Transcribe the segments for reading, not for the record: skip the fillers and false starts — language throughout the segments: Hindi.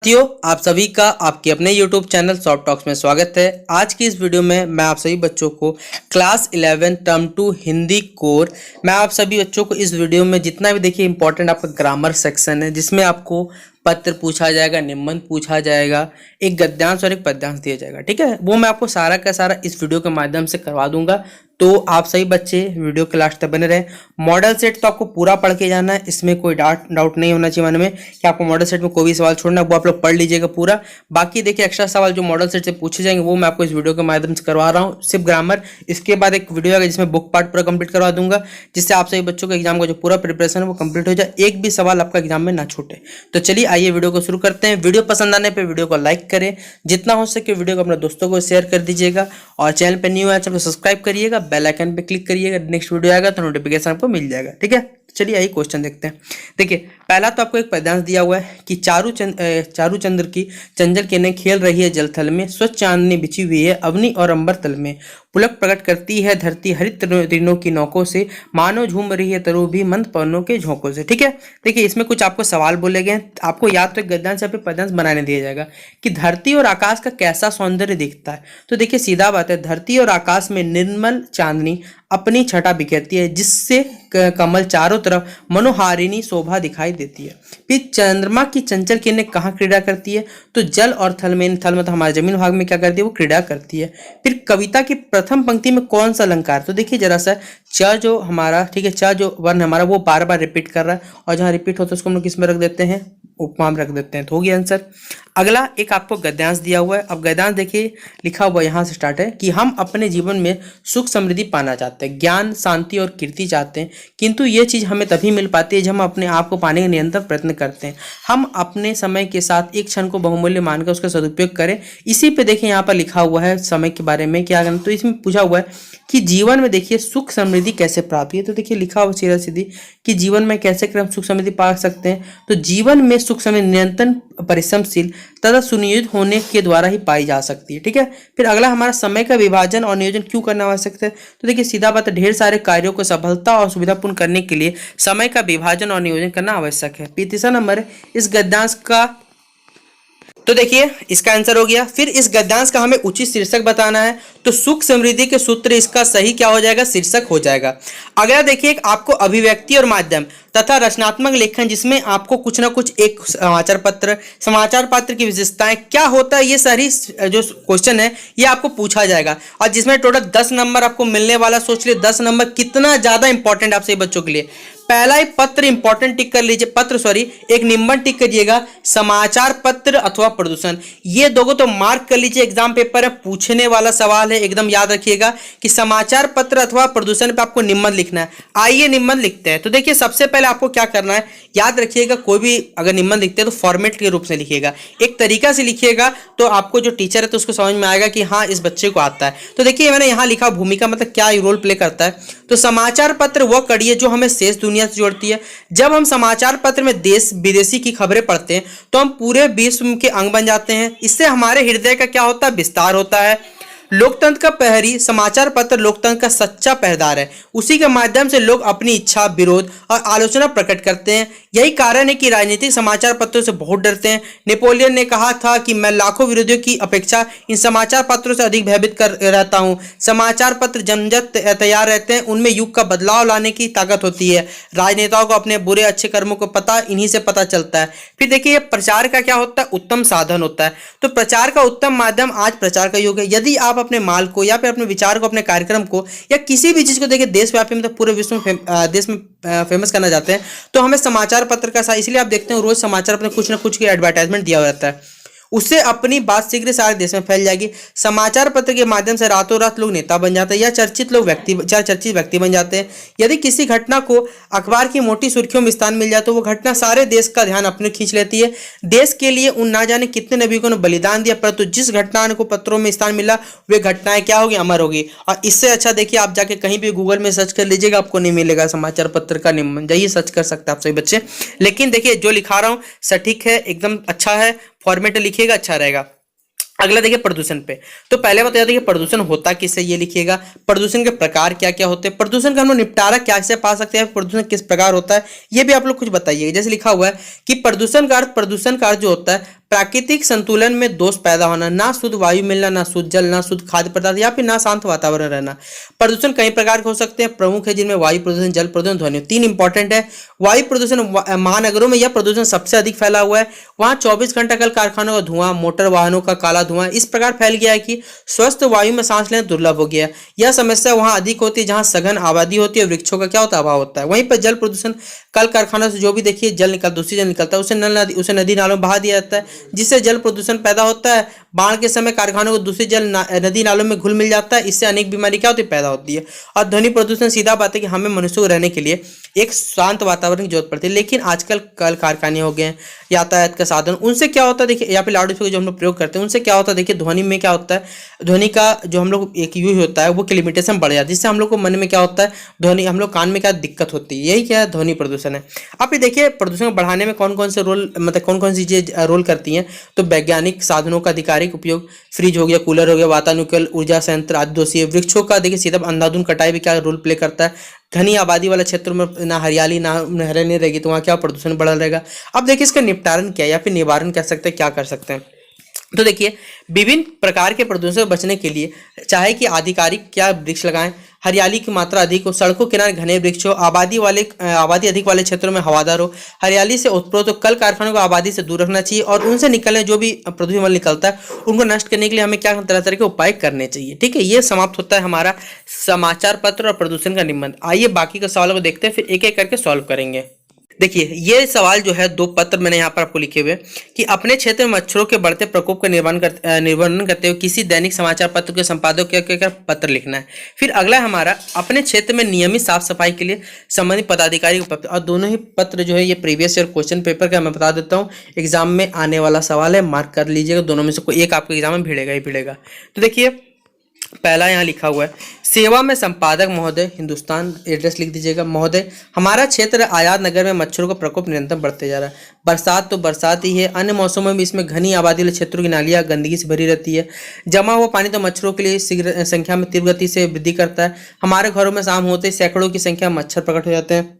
साथियों, आप सभी का आपके अपने YouTube चैनल सॉफ्ट टॉक्स में स्वागत है। आज की इस वीडियो में मैं आप सभी बच्चों को क्लास 11 टर्म 2 हिंदी कोर मैं आप सभी बच्चों को इस वीडियो में जितना भी देखिए इंपॉर्टेंट आपका ग्रामर सेक्शन है, जिसमें आपको पत्र पूछा जाएगा, निबंध पूछा जाएगा, एक गद्यांश और एक पद्यांश दिया जाएगा। ठीक है, वो मैं आपको सारा का सारा इस वीडियो के माध्यम से करवा दूंगा। तो आप सही बच्चे वीडियो के लास्ट तक बने रहे। मॉडल सेट तो आपको पूरा पढ़ के जाना है, इसमें कोई डाउट नहीं होना चाहिए मन में कि आपको मॉडल सेट में कोई भी सवाल छोड़ना है, वो आप लोग पढ़ लीजिएगा पूरा। बाकी देखिए एक्स्ट्रा सवाल जो मॉडल सेट से पूछे जाएंगे वो मैं आपको इस वीडियो के माध्यम से करवा रहा हूँ, सिर्फ ग्रामर। इसके बाद एक वीडियो आएगा जिसमें बुक पार्ट पूरा कंप्लीट करवा दूंगा, जिससे आप सभी बच्चों का एग्जाम का जो पूरा प्रिपरेशन है वो कंप्लीट हो जाए, एक भी सवाल आपका एग्जाम में ना छूटे। तो चलिए आइए वीडियो को शुरू करते हैं। वीडियो पसंद आने पर वीडियो को लाइक करें, जितना हो सके वीडियो को अपने दोस्तों को शेयर कर दीजिएगा, और चैनल पर न्यू है चैनल को सब्सक्राइब करिएगा, बेल आइकन पे क्लिक करिएगा, नेक्स्ट वीडियो आएगा तो नोटिफिकेशन आपको मिल जाएगा। ठीक है, चलिए आइए क्वेश्चन देखते हैं। देखिए पहला तो आपको एक पद्यांश दिया हुआ है कि चारू चंद्र की चंचल किरणें खेल रही है जलथल में, स्वच्छ चांदनी बिछी हुई है अवनी और अंबर तल में, पुलक प्रकट करती है धरती हरित तीनों की नौकों से, मानो झूम रही है तरु भी मंद पवनों के झोंकों से। ठीक है, देखिए इसमें कुछ आपको सवाल बोले गए, आपको याद तो एक गद्यांश या फिर पद्यांश बनाने दिया जाएगा कि धरती और आकाश का कैसा सौंदर्य दिखता है। तो देखिए सीधा बात है, धरती और आकाश में निर्मल चांदनी अपनी छटा बिखेरती है, जिससे कमल चारों तरफ मनोहारिणी शोभा दिखाई देती है। फिर चंद्रमा की चंचल किरणें कहाँ क्रीड़ा करती है, तो जल और थल में, थल मतलब हमारे जमीन भाग में क्या करती है, वो क्रीड़ा करती है। फिर कविता की प्रथम पंक्ति में कौन सा अलंकार, तो देखिए जरा सा च जो हमारा, ठीक है, च जो वर्ण हमारा वो बार बार रिपीट कर रहा है, और जहाँ रिपीट होता है उसको हम लोग किस में रख देते हैं, उपमा में रख देते हैं, तो हो गया आंसर। अगला एक आपको गद्यांश दिया हुआ है। अब गद्यांश देखिए लिखा हुआ यहाँ से स्टार्ट है कि हम अपने जीवन में सुख समृद्धि पाना चाहते हैं, ज्ञान शांति और कीर्ति चाहते हैं, किंतु ये चीज़ हमें तभी मिल पाती है जब हम अपने आप को पाने का निरंतर प्रयत्न करते हैं। हम अपने समय के साथ एक क्षण को बहुमूल्य मानकर उसका सदुपयोग करें। इसी पे देखिए यहाँ पर लिखा हुआ है समय के बारे में क्या करना, तो इसमें पूछा हुआ है कि जीवन में देखिए सुख समृद्धि कैसे प्राप्त है। तो देखिए लिखा हुआ सीधा सीधी कि जीवन में कैसे हम सुख समृद्धि पा सकते हैं, तो जीवन में सुख समृद्धि निरंतर परिश्रमशील तथा सुनियोजित होने के द्वारा ही पाई जा सकती है। ठीक है, फिर अगला हमारा समय का विभाजन और नियोजन क्यों करना आवश्यक है, तो देखिए सीधा बात है, ढेर सारे कार्यों को सफलता और सुविधापूर्ण करने के लिए समय का विभाजन और नियोजन करना आवश्यक है। तीसरा नंबर है इस गद्यांश का, तो देखिए इसका आंसर हो गया। फिर इस गद्यांश का हमें उचित शीर्षक बताना है, तो सुख समृद्धि के सूत्र इसका सही क्या हो जाएगा, शीर्षक हो जाएगा। अगला देखिए आपको अभिव्यक्ति और माध्यम तथा रचनात्मक लेखन, जिसमें आपको कुछ ना कुछ एक समाचार पत्र की विशेषताएं क्या होता है, ये सारी जो क्वेश्चन है ये आपको पूछा जाएगा, और जिसमें टोटल 10 नंबर आपको मिलने वाला। सोच लिए 10 नंबर कितना ज्यादा इंपॉर्टेंट आप सभी बच्चों के लिए। पहला ही पत्र इंपॉर्टेंट टिक कर लीजिए, एक निबंध टिक करिएगा, समाचार पत्र अथवा प्रदूषण, ये दोनों तो मार्क कर लीजिए, एग्जाम पेपर में पूछने वाला सवाल है, एकदम याद रखिएगा कि समाचार पत्र अथवा प्रदूषण पे आपको निबंध लिखना है। आइए निबंध लिखते हैं। तो देखिए सबसे पहले आपको क्या करना है, याद रखिएगा कोई भी अगर निबंध लिखते हैं तो फॉर्मेट के रूप से लिखिएगा, एक तरीका से लिखिएगा, तो आपको जो टीचर है तो उसको समझ में आएगा कि हाँ इस बच्चे को आता है। तो देखिए मैंने यहाँ लिखा भूमिका मतलब क्या रोल प्ले करता है, तो समाचार पत्र वह कड़ी है जो हमें शेष दुनिया से जोड़ती है। जब हम समाचार पत्र में देश विदेशी की खबरें पढ़ते हैं तो हम पूरे विश्व के अंग बन जाते हैं। इससे हमारे हृदय का क्या होता है, विस्तार होता है। लोकतंत्र का प्रहरी समाचार पत्र लोकतंत्र का सच्चा पहरेदार है, उसी के माध्यम से लोग अपनी इच्छा, विरोध और आलोचना प्रकट करते हैं। यही कारण है कि राजनीतिक समाचार पत्रों से बहुत डरते हैं। नेपोलियन ने कहा था कि मैं लाखों विरोधियों की अपेक्षा इन समाचार पत्रों से अधिक भयभीत कर रहता हूं। समाचार पत्र जमजट तैयार रहते हैं, उनमें युग का बदलाव लाने की ताकत होती है। राजनेताओं को अपने बुरे अच्छे कर्मों को पता इन्हीं से पता चलता है। फिर देखिए प्रचार का क्या होता है, उत्तम साधन होता है। तो प्रचार का उत्तम माध्यम आज प्रचार का युग है। यदि आप अपने माल को या फिर अपने विचार को, अपने कार्यक्रम को या किसी भी चीज को देखिए देशव्यापी मतलब पूरे विश्व में देश में फेमस करना चाहते हैं, तो हमें समाचार पत्र का इसलिए आप देखते हैं रोज समाचार पत्र कुछ ना कुछ की एडवर्टाइजमेंट दिया रहता है, उससे अपनी बात शीघ्र सारे देश में फैल जाएगी। समाचार पत्र के माध्यम से रातों रात लोग नेता बन जाते हैं या चर्चित व्यक्ति बन जाते हैं। यदि किसी घटना को अखबार की मोटी सुर्खियों में स्थान मिल जाए तो वो घटना सारे देश का ध्यान अपने खींच लेती है। देश के लिए उन ना जाने कितने नबियों ने बलिदान दिया, परंतु जिस घटना को पत्रों में स्थान मिला वे घटनाएं क्या होगी, अमर होगी। और इससे अच्छा देखिए आप जाके कहीं भी गूगल में सर्च कर लीजिएगा, आपको नहीं मिलेगा समाचार पत्र का निबंध, जाइए सर्च कर सकते हैं आप सभी बच्चे। लेकिन देखिए जो लिखा रहा हूँ सटीक है, एकदम अच्छा है, फॉर्मेट लिखिएगा अच्छा रहेगा। अगला देखिए प्रदूषण पे, तो पहले बता दें कि प्रदूषण होता किससे, ये लिखिएगा। प्रदूषण के प्रकार क्या क्या होते हैं, प्रदूषण का हम लोग निपटारा कैसे पा सकते हैं, प्रदूषण किस प्रकार होता है ये भी आप लोग कुछ बताइए। जैसे लिखा हुआ है कि प्रदूषण का अर्थ जो होता है प्राकृतिक संतुलन में दोष पैदा होना, ना शुद्ध वायु मिलना, ना शुद्ध जल, ना शुद्ध खाद्य पदार्थ या फिर ना शांत वातावरण रहना। प्रदूषण कई प्रकार के हो सकते हैं, प्रमुख है जिनमें वायु प्रदूषण, जल प्रदूषण, ध्वनि। तीन इंपॉर्टेंट है। वायु प्रदूषण, महानगरों में यह प्रदूषण सबसे अधिक फैला हुआ है। वहां 24 घंटा कल कारखानों का धुआं, मोटर वाहनों का काला धुआं इस प्रकार फैल गया है कि स्वस्थ वायु में सांस लेना दुर्लभ हो गया। यह समस्या वहां अधिक होती है जहां सघन आबादी होती है, वृक्षों का क्या होता है, अभाव होता है। वहीं पर जल प्रदूषण, कल कारखानों से जो भी देखिए जल निकल दूषित जल निकलता है उसे नदी नालों में बहा दिया जाता है, जिससे जल प्रदूषण पैदा होता है। बाढ़ के समय कारखानों को दूषित जल नदी नालों में घुल मिल जाता है, इससे अनेक बीमारी क्या होती है, पैदा होती है। और ध्वनि प्रदूषण, सीधा बात है कि हमें मनुष्यों को रहने के लिए एक शांत वातावरण की जरूरत पड़ती है, लेकिन आजकल कल कारखाने हो गए, यातायात का साधन, उनसे क्या होता है देखिए, या फिर लाउड स्पीकर जो हम लोग प्रयोग करते हैं उनसे क्या होता है देखिए, ध्वनि में क्या होता है, ध्वनि का जो हम लोग एक यूज होता है वो लिमिटेशन बढ़ जाता है, जिससे हम लोग को मन में क्या होता है, ध्वनि, हम लोग कान में क्या दिक्कत होती है, यही क्या है, ध्वनि प्रदूषण है। आप ये देखिए प्रदूषण को बढ़ाने में कौन कौन से रोल, मतलब कौन कौन सी चीजें रोल करती हैं। तो वैज्ञानिक साधनों का अधिकारिक उपयोग, फ्रिज हो गया, कूलर हो गया, वातानुकूल ऊर्जा संयंत्र आदि दोषी है। वृक्षों का देखिए सीधा अंधाधुंध कटाई भी क्या रोल प्ले करता है। घनी आबादी वाले क्षेत्रों में ना हरियाली ना नहरें नहीं रहेगी तो वहाँ क्या प्रदूषण बढ़ा रहेगा। अब देखिए इसका निपटारण क्या है या फिर निवारण कह सकते हैं, क्या कर सकते हैं। तो देखिए विभिन्न प्रकार के प्रदूषण से बचने के लिए चाहे कि आधिकारिक क्या वृक्ष लगाएं, हरियाली की मात्रा अधिक हो, सड़कों किनारे घने वृक्ष हो, आबादी अधिक वाले क्षेत्रों में हवादार हो, हरियाली से उत्प्रोत हो, कल कारखानों को आबादी से दूर रखना चाहिए और उनसे निकलने जो भी प्रदूषण निकलता है उनको नष्ट करने के लिए हमें क्या तरह तरह के उपाय करने चाहिए। ठीक है, ये समाप्त होता है हमारा समाचार पत्र और प्रदूषण का निबंध। आइए बाकी के सवालों को देखते हैं, फिर एक एक करके सॉल्व करेंगे। देखिए ये सवाल जो है, दो पत्र मैंने यहाँ पर आपको लिखे हुए कि अपने क्षेत्र में मच्छरों के बढ़ते प्रकोप का निर्वहन करते हुए किसी दैनिक समाचार पत्र के संपादक को क्या पत्र लिखना है। फिर अगला हमारा अपने क्षेत्र में नियमित साफ सफाई के लिए संबंधित पदाधिकारी को पत्र, और दोनों ही पत्र जो है ये प्रीवियस ईयर क्वेश्चन पेपर का मैं बता देता हूँ, एग्जाम में आने वाला सवाल है, मार्क कर लीजिएगा, दोनों में से कोई एक आपके एग्जाम में भिड़ेगा ही भिड़ेगा। तो देखिए पहला यहाँ लिखा हुआ है, सेवा में संपादक महोदय, हिंदुस्तान, एड्रेस लिख दीजिएगा। महोदय, हमारा क्षेत्र आजाद नगर में मच्छरों का प्रकोप निरंतर बढ़ते जा रहा है। बरसात तो बरसात ही है, अन्य मौसमों में भी इसमें घनी आबादी वाले क्षेत्रों की नालियां गंदगी से भरी रहती है। जमा हुआ पानी तो मच्छरों के लिए संख्या में तीव्र गति से वृद्धि करता है। हमारे घरों में शाम होते सैकड़ों की संख्या में मच्छर प्रकट हो जाते हैं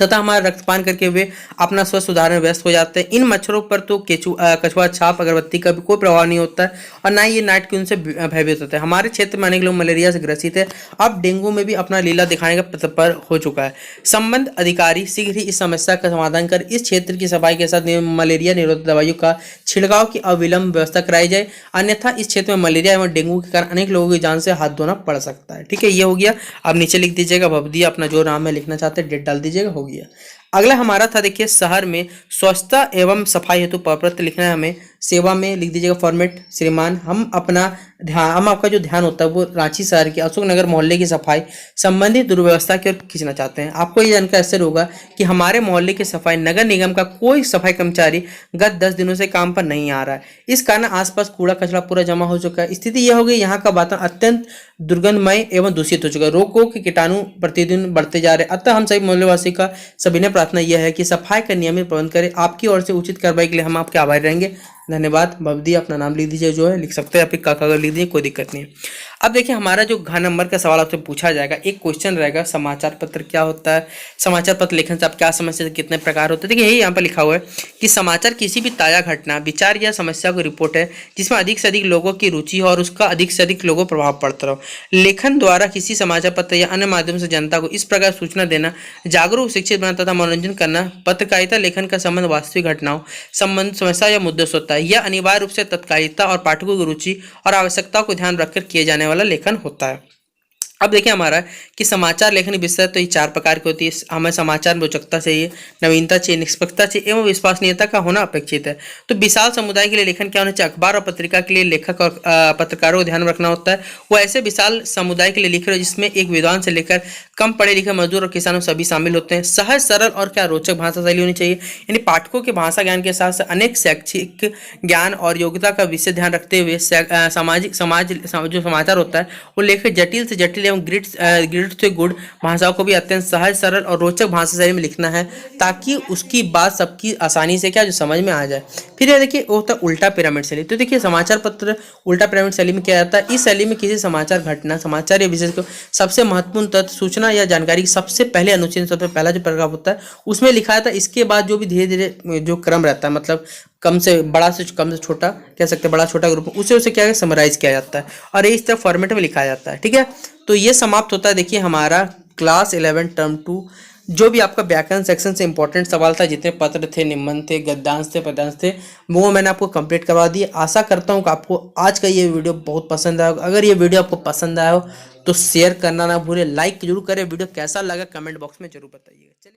तथा हमारा रक्तपान करके वे अपना स्वस्थ सुधारने में व्यस्त हो जाते हैं। इन मच्छरों पर तो कछुआ छाप अगरबत्ती का भी कोई प्रभाव नहीं होता है और ना ये नाइट की उनसे भयभीत होता है। हमारे क्षेत्र में अनेक लोग मलेरिया से ग्रसित है, अब डेंगू में भी अपना लीला दिखाने का तत्पर हो चुका है। संबंध अधिकारी शीघ्र ही इस समस्या का समाधान कर इस क्षेत्र की सफाई के साथ मलेरिया निरोधक दवाइयों का छिड़काव की अविलंब व्यवस्था कराई जाए, अन्यथा इस क्षेत्र में मलेरिया एवं डेंगू के कारण अनेक लोगों की जान से हाथ धोना पड़ सकता है। ठीक है, ये हो गया। अब नीचे लिख दीजिएगा भवदिया, अपना जो नाम है लिखना चाहते हैं डेट डाल दीजिएगा, हो गया। अगला हमारा था देखिए, शहर में स्वच्छता एवं सफाई हेतु प्रपत्र लिखना है हमें। सेवा में लिख दीजिएगा फॉर्मेट, श्रीमान, हम आपका जो ध्यान होता है वो रांची शहर के अशोक नगर मोहल्ले की सफाई संबंधित दुर्व्यवस्था की ओर खींचना चाहते हैं। आपको ये जानकर ऐसे होगा कि हमारे मोहल्ले की सफाई नगर निगम का कोई सफाई कर्मचारी गत 10 दिनों से काम पर नहीं आ रहा है। इस कारण आसपास कूड़ा कचरा पूरा जमा हो चुका है। स्थिति यह हो गई, यहाँ का वातावरण अत्यंत दुर्गंधमय एवं दूषित हो चुका है। रोगों के कीटाणु प्रतिदिन बढ़ते जा रहे हैं। अतः हम सभी मोहल्लेवासी का सभी ने प्रार्थना यह है कि सफाई का नियमित प्रबंध करें। आपकी ओर से उचित कार्रवाई के लिए हम आपके आभारी रहेंगे। धन्यवाद। भवदी अपना नाम लिख दीजिए, जो है लिख सकते हैं, या फिर काका लिख दीजिए, कोई दिक्कत नहीं है। अब देखिए हमारा जो घ नंबर का सवाल आपसे पूछा जाएगा, एक क्वेश्चन रहेगा, समाचार पत्र क्या होता है, समाचार पत्र लेखन से आप क्या समझते हैं, कितने प्रकार होते हैं। देखिए यही यहाँ पर लिखा हुआ है कि समाचार किसी भी ताजा घटना, विचार या समस्या को रिपोर्ट है जिसमें अधिक से अधिक लोगों की रुचि हो और उसका अधिक से अधिक लोगों पर प्रभाव पड़ता हो। लेखन द्वारा किसी समाचार पत्र या अन्य माध्यम से जनता को इस प्रकार सूचना देना, जागरूक, शिक्षित बनाना तथा मनोरंजन करना। पत्रकारिता लेखन का संबंध वास्तविक घटनाओं, संबंध, समस्या या मुद्दों से होता है। यह अनिवार्य रूप से तत्कालिकता और पाठकों की रुचि और आवश्यकता को ध्यान रखकर किए जाने वाला लेखन होता है। अब देखिए हमारा कि समाचार लेखन विषय तो ये 4 प्रकार की होती है। हमें समाचार में रोचकता चाहिए, नवीनता चाहिए, निष्पक्षता चाहिए एवं विश्वसनीयता का होना अपेक्षित है। तो विशाल समुदाय के लिए लेखन क्या होना चाहिए, अखबार और पत्रिका के लिए लेखक और पत्रकारों को ध्यान रखना होता है। वो ऐसे विशाल समुदाय के लिए लिख रहे हो जिसमें एक विद्वान से लेकर कम पढ़े लिखे मजदूर और किसानों सभी शामिल होते हैं। सहज, सरल और क्या रोचक भाषा शैली होनी चाहिए, यानी पाठकों के भाषा ज्ञान के साथ साथ अनेक शैक्षिक ज्ञान और योग्यता का विषय ध्यान रखते हुए जो समाचार होता है वो लेखक जटिल से जटिल एवं ग्रिड से गुड भाषाओं को भी अत्यंत सहज, सरल और रोचक भाषा शैली में लिखना है ताकि उसकी बात सबकी आसानी से क्या जो समझ में आ जाए। फिर ये देखिए वो होता है उल्टा पिरामिड शैली। तो देखिए समाचार पत्र उल्टा पिरामिड शैली में क्या आता है, इस शैली में किसी समाचार घटना, समाचार या विशेष को सबसे महत्वपूर्ण तथ्य, सूचना सूचना या जानकारी की सबसे पहले अनुच्छेद, सबसे पहला जो पैराग्राफ होता है उसमें लिखा था। इसके बाद जो भी धीरे धीरे जो क्रम रहता है, मतलब कम से बड़ा से कम से छोटा कह सकते हैं, बड़ा छोटा ग्रुप, उसे उसे क्या समराइज किया जाता है और इस तरह फॉर्मेट में लिखा जाता है। ठीक है, तो ये समाप्त होता है देखिए हमारा क्लास 11 टर्म 2। जो भी आपका व्याकरण सेक्शन से इंपॉर्टेंट सवाल था, जितने पत्र थे, निबंध थे, गद्यांश थे, पद्यांश थे, वो मैंने आपको कंप्लीट करवा दिए। आशा करता हूँ कि आपको आज का ये वीडियो बहुत पसंद आया। अगर ये वीडियो आपको पसंद आया हो तो शेयर करना ना भूलें, लाइक जरूर करें। वीडियो कैसा लगा कमेंट बॉक्स में जरूर बताइएगा।